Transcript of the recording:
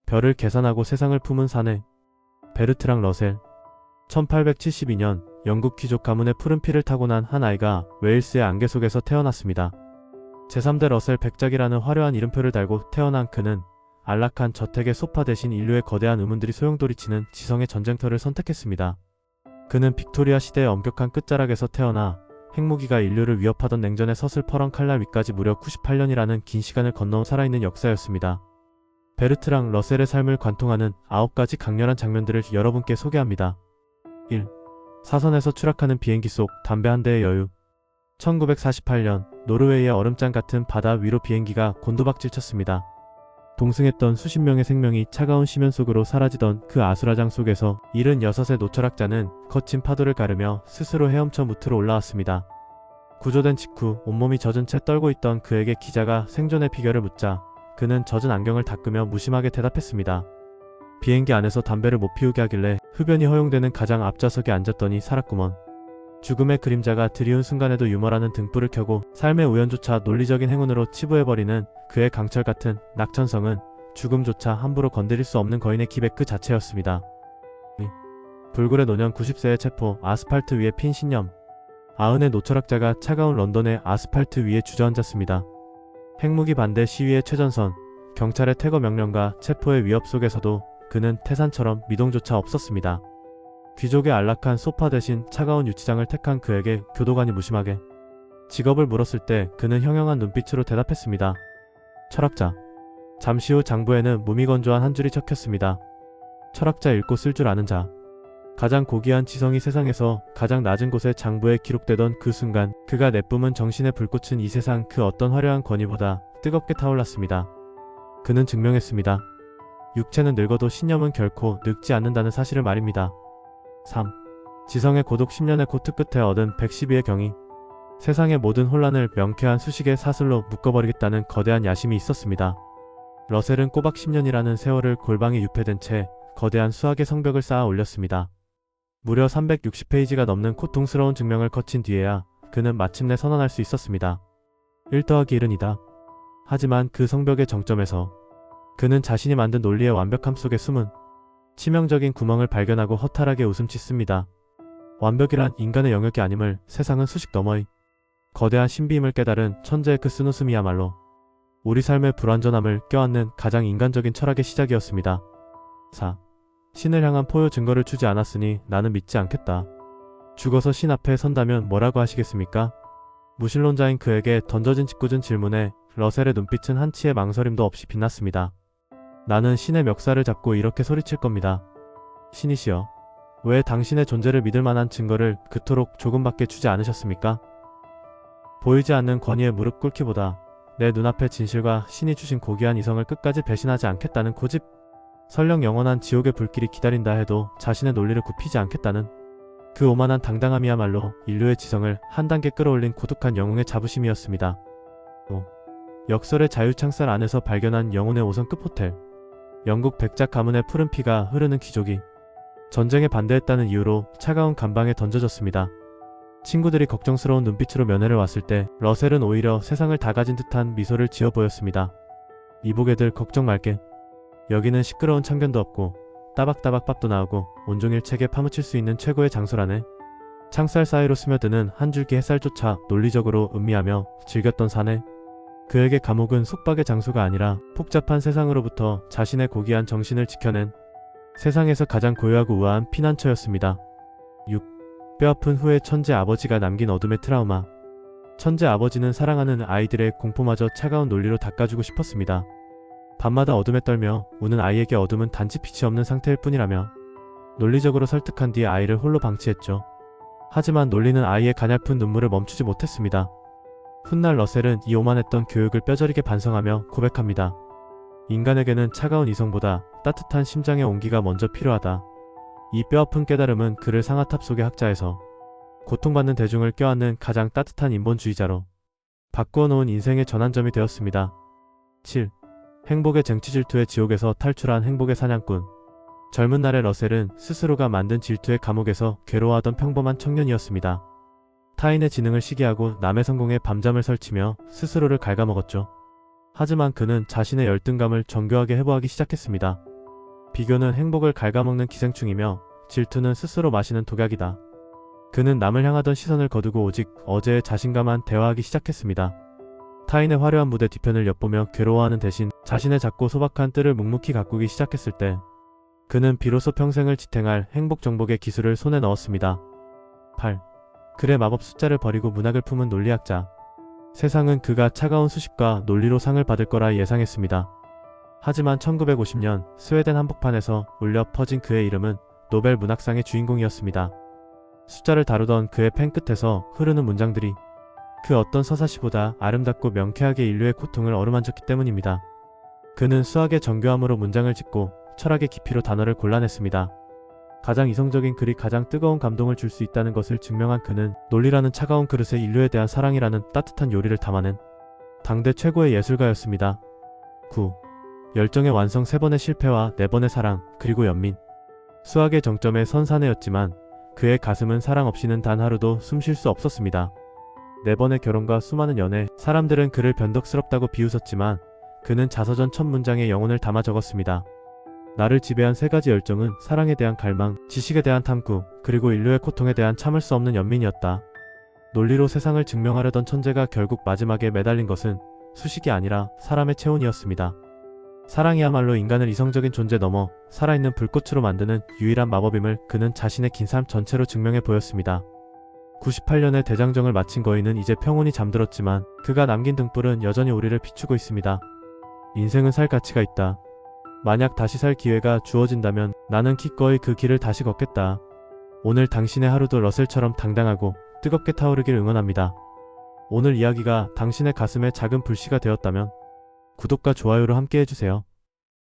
별을 계산하고 세상을 품은 사내. 베르트랑 러셀. 1872년 영국 귀족 가문의 푸른 피를 타고난 한 아이가 웨일스의 안개 속에서 태어났습니다. 제3대 러셀 백작이라는 화려한 이름표를 달고 태어난 그는 안락한 저택의 소파 대신 인류의 거대한 의문들이 소용돌이치는 지성의 전쟁터를 선택했습니다. 그는 빅토리아 시대의 엄격한 끝자락에서 태어나 핵무기가 인류를 위협하던 냉전의 서슬퍼런 칼날 위까지 무려 98년이라는 긴 시간을 건너온 살아있는 역사였습니다. 베르트랑 러셀의 삶을 관통하는 9가지 강렬한 장면들을 여러분께 소개합니다. 1. 사선에서 추락하는 비행기 속 담배 한 대의 여유. 1948년 노르웨이의 얼음장 같은 바다 위로 비행기가 곤두박질 쳤습니다. 동승했던 수십 명의 생명이 차가운 심연 속으로 사라지던 그 아수라장 속에서 76의 노철학자는 거친 파도를 가르며 스스로 헤엄쳐 무트로 올라왔습니다. 구조된 직후 온몸이 젖은 채 떨고 있던 그에게 기자가 생존의 비결을 묻자 그는 젖은 안경을 닦으며 무심하게 대답했습니다. 비행기 안에서 담배를 못 피우게 하길래 흡연이 허용되는 가장 앞좌석에 앉았더니 살았구먼. 죽음의 그림자가 드리운 순간에도 유머라는 등불을 켜고 삶의 우연조차 논리적인 행운으로 치부해버리는 그의 강철같은 낙천성은 죽음조차 함부로 건드릴 수 없는 거인의 기백 그 자체였습니다. 불굴의 노년 90세의 체포. 아스팔트 위에 핀 신념. 90의 노철학자가 차가운 런던의 아스팔트 위에 주저앉았습니다. 핵무기 반대 시위의 최전선, 경찰의 퇴거 명령과 체포의 위협 속에서도 그는 태산처럼 미동조차 없었습니다. 귀족의 안락한 소파 대신 차가운 유치장을 택한 그에게 교도관이 무심하게 직업을 물었을 때 그는 형형한 눈빛으로 대답했습니다. 철학자. 잠시 후 장부에는 무미건조한 한 줄이 적혔습니다. 철학자 읽고 쓸 줄 아는 자. 가장 고귀한 지성이 세상에서 가장 낮은 곳에 장부에 기록되던 그 순간 그가 내뿜은 정신의 불꽃은 이 세상 그 어떤 화려한 권위보다 뜨겁게 타올랐습니다. 그는 증명했습니다. 육체는 늙어도 신념은 결코 늙지 않는다는 사실을 말입니다. 3. 지성의 고독 10년의 코트 끝에 얻은 112의 경의. 세상의 모든 혼란을 명쾌한 수식의 사슬로 묶어버리겠다는 거대한 야심이 있었습니다. 러셀은 꼬박 10년이라는 세월을 골방에 유폐된 채 거대한 수학의 성벽을 쌓아 올렸습니다. 무려 360페이지가 넘는 고통스러운 증명을 거친 뒤에야 그는 마침내 선언할 수 있었습니다. 1 더하기 1은 하지만 그 성벽의 정점에서 그는 자신이 만든 논리의 완벽함 속에 숨은 치명적인 구멍을 발견하고 허탈하게 웃음짓습니다. 완벽이란 인간의 영역이 아님을 세상은 수식 너머의 거대한 신비임을 깨달은 천재의 그 쓴웃음이야말로 우리 삶의 불완전함을 껴안는 가장 인간적인 철학의 시작이었습니다. 4. 신을 향한 포효 증거를 주지 않았으니 나는 믿지 않겠다. 죽어서 신 앞에 선다면 뭐라고 하시겠습니까? 무신론자인 그에게 던져진 짓궂은 질문에 러셀의 눈빛은 한치의 망설임도 없이 빛났습니다. 나는 신의 멱살을 잡고 이렇게 소리칠 겁니다. 신이시여, 왜 당신의 존재를 믿을 만한 증거를 그토록 조금밖에 주지 않으셨습니까? 보이지 않는 권위에 무릎 꿇기보다 내 눈앞의 진실과 신이 주신 고귀한 이성을 끝까지 배신하지 않겠다는 고집, 설령 영원한 지옥의 불길이 기다린다 해도 자신의 논리를 굽히지 않겠다는 그 오만한 당당함이야말로 인류의 지성을 한 단계 끌어올린 고독한 영웅의 자부심이었습니다. 5. 역설의 자유창살 안에서 발견한 영혼의 5성급 호텔. 영국 백작 가문의 푸른 피가 흐르는 귀족이 전쟁에 반대했다는 이유로 차가운 감방에 던져졌습니다. 친구들이 걱정스러운 눈빛으로 면회를 왔을 때 러셀은 오히려 세상을 다 가진 듯한 미소를 지어 보였습니다. 이보게들 걱정 말게. 여기는 시끄러운 참견도 없고 따박따박 밥도 나오고 온종일 책에 파묻힐 수 있는 최고의 장소라네. 창살 사이로 스며드는 한 줄기 햇살조차 논리적으로 음미하며 즐겼던 사내. 그에게 감옥은 속박의 장소가 아니라 복잡한 세상으로부터 자신의 고귀한 정신을 지켜낸 세상에서 가장 고요하고 우아한 피난처였습니다. 6. 뼈아픈 후에 천재 아버지가 남긴 어둠의 트라우마. 천재 아버지는 사랑하는 아이들의 공포마저 차가운 논리로 닦아주고 싶었습니다. 밤마다 어둠에 떨며 우는 아이에게 어둠은 단지 빛이 없는 상태일 뿐이라며 논리적으로 설득한 뒤 아이를 홀로 방치했죠. 하지만 논리는 아이의 가냘픈 눈물을 멈추지 못했습니다. 훗날 러셀은 이 오만했던 교육을 뼈저리게 반성하며 고백합니다. 인간에게는 차가운 이성보다 따뜻한 심장의 온기가 먼저 필요하다. 이 뼈아픈 깨달음은 그를 상아탑 속의 학자에서 고통받는 대중을 껴안는 가장 따뜻한 인본주의자로 바꾸어 놓은 인생의 전환점이 되었습니다. 7. 행복의 쟁취 질투의 지옥에서 탈출한 행복의 사냥꾼. 젊은 날의 러셀은 스스로가 만든 질투의 감옥에서 괴로워하던 평범한 청년이었습니다. 타인의 지능을 시기하고 남의 성공에 밤잠을 설치며 스스로를 갉아먹었죠. 하지만 그는 자신의 열등감을 정교하게 해부하기 시작했습니다. 비교는 행복을 갉아먹는 기생충이며 질투는 스스로 마시는 독약이다. 그는 남을 향하던 시선을 거두고 오직 어제의 자신과만 대화하기 시작했습니다. 타인의 화려한 무대 뒤편을 엿보며 괴로워하는 대신 자신의 작고 소박한 뜰을 묵묵히 가꾸기 시작했을 때 그는 비로소 평생을 지탱할 행복 정복의 기술을 손에 넣었습니다. 8. 글의 마법 숫자를 버리고 문학을 품은 논리학자. 세상은 그가 차가운 수식과 논리로 상을 받을 거라 예상했습니다. 하지만 1950년 스웨덴 한복판에서 울려 퍼진 그의 이름은 노벨 문학상의 주인공이었습니다. 숫자를 다루던 그의 펜 끝에서 흐르는 문장들이 그 어떤 서사시보다 아름답고 명쾌하게 인류의 고통을 어루만졌기 때문입니다. 그는 수학의 정교함으로 문장을 짓고 철학의 깊이로 단어를 골라냈습니다. 가장 이성적인 글이 가장 뜨거운 감동을 줄 수 있다는 것을 증명한 그는 논리라는 차가운 그릇에 인류에 대한 사랑이라는 따뜻한 요리를 담아낸 당대 최고의 예술가였습니다. 9. 열정의 완성 3번의 실패와 4번의 사랑, 그리고 연민. 수학의 정점에 선 사내였지만 그의 가슴은 사랑 없이는 단 하루도 숨 쉴 수 없었습니다. 4번의 결혼과 수많은 연애, 사람들은 그를 변덕스럽다고 비웃었지만 그는 자서전 첫 문장에 영혼을 담아 적었습니다. 나를 지배한 3가지 열정은 사랑에 대한 갈망, 지식에 대한 탐구, 그리고 인류의 고통에 대한 참을 수 없는 연민이었다. 논리로 세상을 증명하려던 천재가 결국 마지막에 매달린 것은 수식이 아니라 사람의 체온이었습니다. 사랑이야말로 인간을 이성적인 존재 넘어 살아있는 불꽃으로 만드는 유일한 마법임을 그는 자신의 긴 삶 전체로 증명해 보였습니다. 98년에 대장정을 마친 거인은 이제 평온히 잠들었지만 그가 남긴 등불은 여전히 우리를 비추고 있습니다. 인생은 살 가치가 있다. 만약 다시 살 기회가 주어진다면 나는 기꺼이 그 길을 다시 걷겠다. 오늘 당신의 하루도 러셀처럼 당당하고 뜨겁게 타오르길 응원합니다. 오늘 이야기가 당신의 가슴에 작은 불씨가 되었다면 구독과 좋아요로 함께 해주세요.